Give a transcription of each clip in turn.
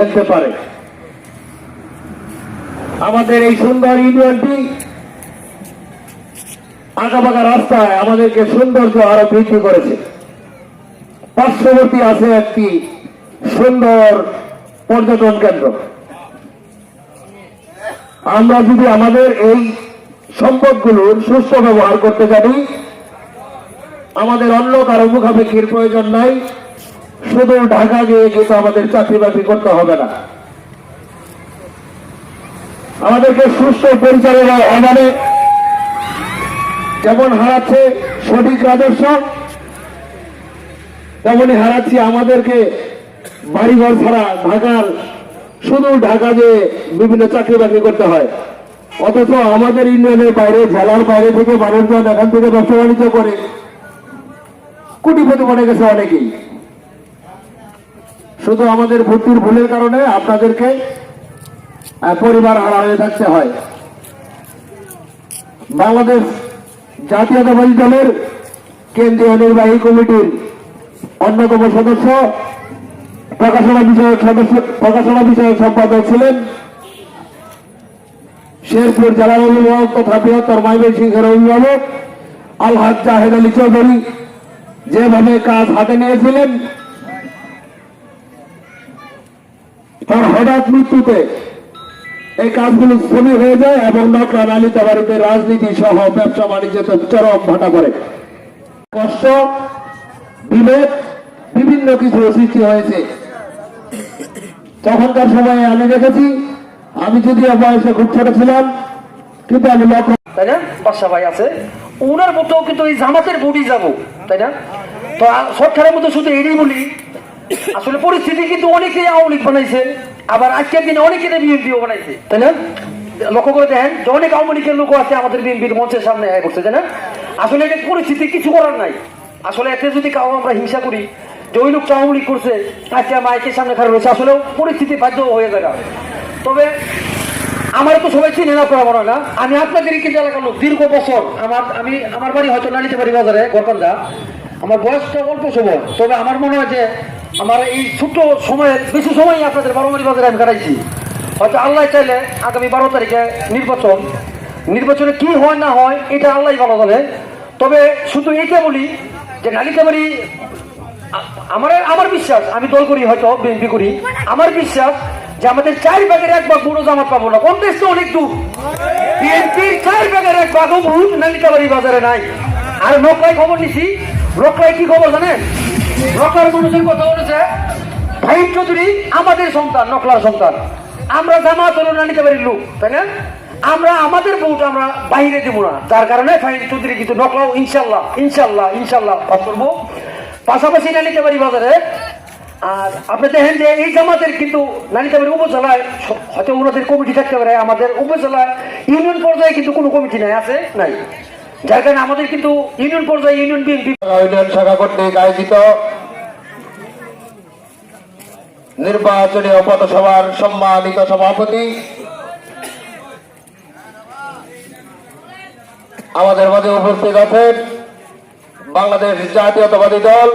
ফেলতে পারে। আমাদের এই সুন্দর ইউনিয়নটি আঁকাবাঁকা রাস্তায় আমাদেরকে সৌন্দর্য আরো বৃদ্ধি করেছে। পার্শ্ববর্তী আছে একটি সুন্দর পর্যটন কেন্দ্র। আমরা যদি আমাদের এই সম্পদগুলোর সুস্থ ব্যবহার করতে জানি, আমাদের অন্য কারো মুখাপেক্ষির প্রয়োজন নাই। শুধু ঢাকা গিয়ে কিন্তু আমাদের চাকরি বাকরি করতে হবে না। আমাদেরকে সুস্থ পরিচালনা অভাবে যেমন হারাচ্ছে সঠিক রাজস্ব, তেমনই হারাচ্ছি আমাদেরকে বাড়িঘর ছাড়া ঢাকার শুধু ঢাকা যে বিভিন্ন চাকরি বাকরি করতে হয়, অথচ আমাদের ইউনিয়নের বাইরে, জেলার বাইরে থেকে মানুষজন এখান থেকে ব্যবসা বাণিজ্য করে কোটিপতি বনে গেছে অনেকেই। শুধু আমাদের ভর্তির ভুলের কারণে আপনাদেরকে পরিবার হারা হয়ে থাকতে হয়। বাংলাদেশ জাতীয়তাবাদী দলের কেন্দ্রীয় নির্বাহী কমিটির অন্যতম সদস্য, প্রকাশনা বিষয়ক সম্পাদক ছিলেন শেরপুর জেলার অভিভাবক তথা বৃহত্তর ময়মনসিংহের অভিভাবক আলহাজ জাহেদ আলী চৌধুরী যেভাবে কাজ হাতে নিয়েছিলেন, তার হঠাৎ মৃত্যুতে এই কাজগুলো স্থবির হয়ে যায় এবং নকলা নালিতাবাড়িতে রাজনীতি সহ ব্যবসা বাণিজ্যতে চরম ভাটা পড়ে। কষ্ট, বিভেদ, বিভিন্ন কিছু সৃষ্টি হয়েছে। তখনকার সময়ে আমি দেখেছি, আমি যদিও বয়সে খুব ছোট ছিলাম, কিন্তু আমি তাই না, বাদশা ভাই আছে, ওনার মতো কিন্তু এই জামাতের বডি যাবো, তাই না? তো সরকারের মধ্যে শুধু এটাই বলি, আসলে পরিস্থিতি কিন্তু অনেকেই আওয়ামী লীগ বানাইছে, আবার আজকের দিনে অনেকে বিএনপিও বানাইছে, তাই না? লক্ষ্য করে দেখেন যে অনেক আওয়ামী লীগের লোক আছে আমাদের বিএনপির মঞ্চের সামনে আয় করছে, তাই না? আসলে এটা পরিস্থিতি কিছু করার নাই। আসলে এতে যদি কাউ আমরা হিংসা করি যে ওই লোকটা আওয়ামী লীগ করছে, আজকে মাইকের সামনে খারাপ হয়েছে, আসলে পরিস্থিতি বাধ্য হয়ে যায়। তবে আমার তো সবাই চিনে না করা মনে না, আমি আপনাদের কিন্তু এলাকার লোক, দীর্ঘ বছর আমার বাড়ি হয়তো নালিতাবাড়ি বাজারে গরকান্দা, আমার বয়সটা অল্প সময়, তবে আমার মনে হয় যে আমার এই ছোট্ট সময়ের বেশি সময়ই আপনাদের বারোমারি বাজারে আমি কাটাইছি। হয়তো আল্লাহ চাইলে আগামী 12 তারিখে নির্বাচনে কি হয় না হয় এটা আল্লাহ ভালো যাবে। তবে শুধু এইটা বলি যে নালিতাবাড়ি আমার বিশ্বাস, আমি দল করি হয়তো বিএনপি করি, আমার বিশ্বাস যে আমাদের 4 ভাগের 1 ভাগ বড় জামাত পাবো না। কংগ্রেস তো অনেক দূর, বিএনপির 4 ভাগের 1 ভাগও ভোট নালিতাবাড়ি বাজারে নাই। আর নকলায় খবর নিছি, নকলায় কি খবর জানেন? নকলার মানুষের কথা বলেছে ফাহিম চৌধুরী আমাদের সন্তান, নকলার সন্তান। আমরা জামাত হলো নালিতাবাড়ির লোক, তাই না? আমরা আমাদের ভোট আমরা বাইরে দেবো না, যার কারণে ফাহিম চৌধুরী কিন্তু নকলাও ইনশাল্লাহ ইনশাল্লাহ ইনশাল্লাহ পাস করবো। পাশাপাশি নালিতাবাড়ি বাজারে আর আপনি দেখেন যে এই জামাতের কিন্তু নালিতাবাড়ি উপজেলায় হয়তো ওনাদের কমিটি থাকতে পারে, আমাদের উপজেলায় ইউনিয়ন পর্যায়ে কিন্তু কোনো কমিটি নাই, আছে নাই, যার কারণে আমাদের কিন্তু ইউনিয়ন পর্যায়ে ইউনিয়ন বিএনপি ইউনিয়ন শাখা কর্তৃক আয়োজিত নির্বাচনী পথসভার সম্মানিত সভাপতি আমাদের মাঝে উপস্থিত আছেন বাংলাদেশ জাতীয়তাবাদী দল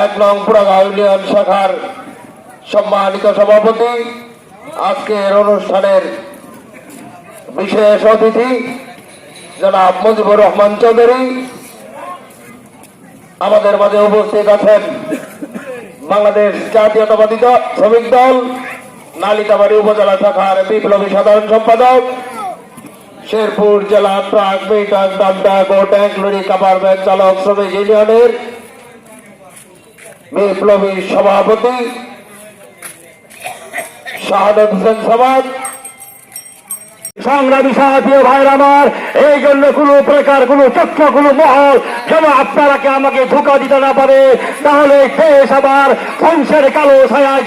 1 নং পুরাগাঁও ইউনিয়ন শাখার সম্মানিত সভাপতি, আজকের অনুষ্ঠানের বিশেষ অতিথি জনাব মুজিবুর রহমান চৌধুরী। আমাদের মাঝে উপস্থিত আছেন বাংলাদেশ জাতীয়তাবাদী শ্রমিক দল নালিতাবাড়ি উপজেলা শাখার বিপ্লবী সাধারণ সম্পাদক, শেরপুর জেলা ট্রাক মিটার ডামডাক ও ট্যাঙ্ক লরি কাপার ভ্যান চালক শ্রমিক ইউনিয়নের বিপ্লবী সভাপতি শাহাদত হোসেন সমাজ। সংগ্রামী সাথীয় ভাইরা আমার, এই জন্য কোনো প্রকার কোনো চক্র কোনো মহল যেন আপনারাকে আমাকে ধোঁকা দিতে না পারে, তাহলে দেশ আবার ধ্বংসের কালো ছায়ায়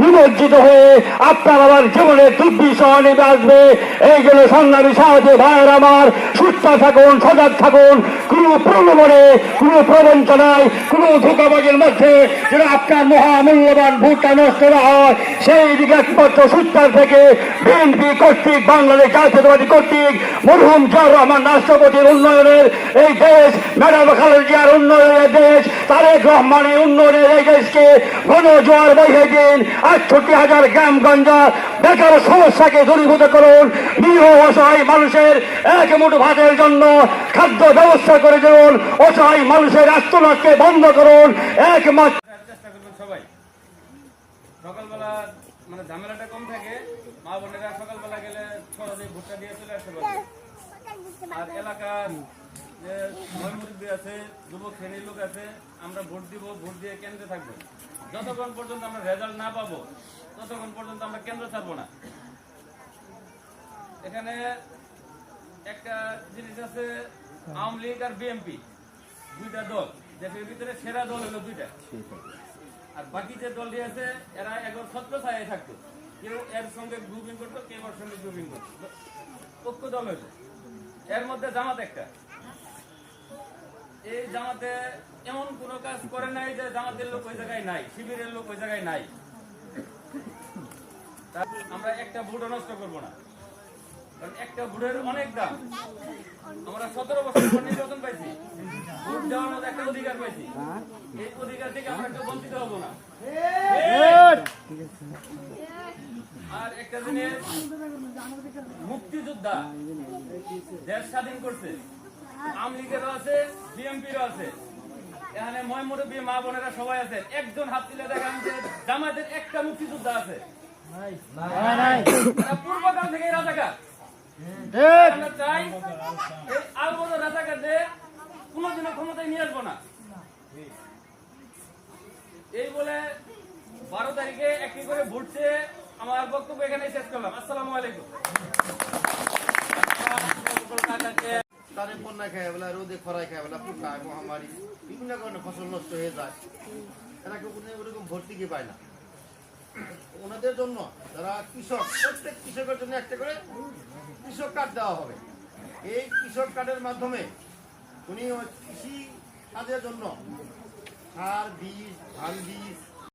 নিমজ্জিত হয়ে আপনার আমার জীবনের দুর্বিষহ নেমে আসবে। এই জন্য সংগ্রামী সাথীয় ভাইরা আমার, সুস্থ থাকুন, সজাগ থাকুন, কোনো প্রলোভনে কোনো প্রবঞ্চনায় কোনো ধোঁকাবাজের মধ্যে যেন আপনার মহামূল্যবান ভোটটা নষ্ট না হয়, সেই দিকে একমাত্র সুস্থ থেকে বিএনপি কর্তৃক বাংলাদেশ জাতীয়তাবাদী কর্তৃক মরহুম জিয়াউর রহমান রাষ্ট্রপতির উন্নয়নের এই দেশ ম্যাডাম খালেদা জিয়ার উন্নয়নের দেশ, তারেক রহমানের উন্নয়নের এই দেশকে ঘন জোয়ার বহে দিন। 68,000 গ্রামগঞ্জা বেকার সমস্যাকে দূরীভূত করুন। নিরীহ অসহায় মানুষের এক মুঠো ভাতের জন্য খাদ্য ব্যবস্থা করে দিন। অসহায় মানুষের আত্মনাশকে বন্ধ করুন। একমাত্র চেষ্টা করবেন সবাই। সকালবেলা মানে ঝামেলাটা কম থাকে, মা বোনেরা সকালবেলা গেলে সহজে ভুট্টা দিয়ে চলে আসতে পারবে। আর এলাকার যে মুরব্বী আছে, যুবক শ্রেণীর লোক আছে, আমরা ভোট দিব, ভোট দিয়ে কেন্দ্রে থাকবো। যতক্ষণ পর্যন্ত আমরা রেজাল্ট না পাবো ততক্ষণ পর্যন্ত আমরা কেন্দ্র ছাড়বো না। এখানে একটা জিনিস আছে, আওয়ামী লীগ আর বিএনপি দুইটা দল, দেশের ভিতরে সেরা দল হলো দুইটা। আর বাকি যে দলটি আছে এরা একবার ছত্র ছায় থাকতো, কেউ এর সঙ্গে গ্রুপিং করতো, কেউ ওর সঙ্গে গ্রুপিং করতো, ঐক্য দল হইতো। এর মধ্যে জামাত একটা। এই জামাতে এমন কোন কাজ করে নাই যে জামাতের লোক ওই জায়গায় নাই, শিবিরের লোক ওই জায়গায় নাই। আমরা একটা ভোটও নষ্ট করবো না, কারণ একটা ভোটের অনেক দাম। আমরা 17 বছর পর নির্বাচন পাইছি, ভোট দেওয়ার মতো একটা অধিকার পাইছি। এই অধিকার থেকে আমরা কেউ বঞ্চিত হবো না। আর একটা জিনিস, মুক্তিযোদ্ধা দেশ স্বাধীন করছে, আওয়ামী লীগেরও আছে, বিএনপিরও আছে, এখানে ময়মুরব্বী মা বোনেরা সবাই আছে। একজন হাত তুলে দেখান যে জামাতের একটা মুক্তিযোদ্ধা আছে? পূর্বকাল থেকে রাজাকার। আমরা চাই এই আলবদ রাজাকারদের কোনোদিনও ক্ষমতায় নিয়ে আসবো না। এই বলে 12 তারিখে একটি করে ভোটছে আমার বক্তব্য এখানে শেষ করলাম। আসসালামু আলাইকুম। তারে বন্যা খায় বলে, রোদে খরায় খায় বলে, পোকায় মহামারী বিভিন্ন কারণে ফসল নষ্ট হয়ে যায়। এরা কেউ ওরকম ভর্তি কি পায় না। ওনাদের জন্য যারা কৃষক, প্রত্যেক কৃষকের জন্য একটা করে কৃষক কার্ড দেওয়া হবে। এই কৃষক কার্ডের মাধ্যমে উনি কৃষি কাজের জন্য সার, বীজ, ধান বীজ,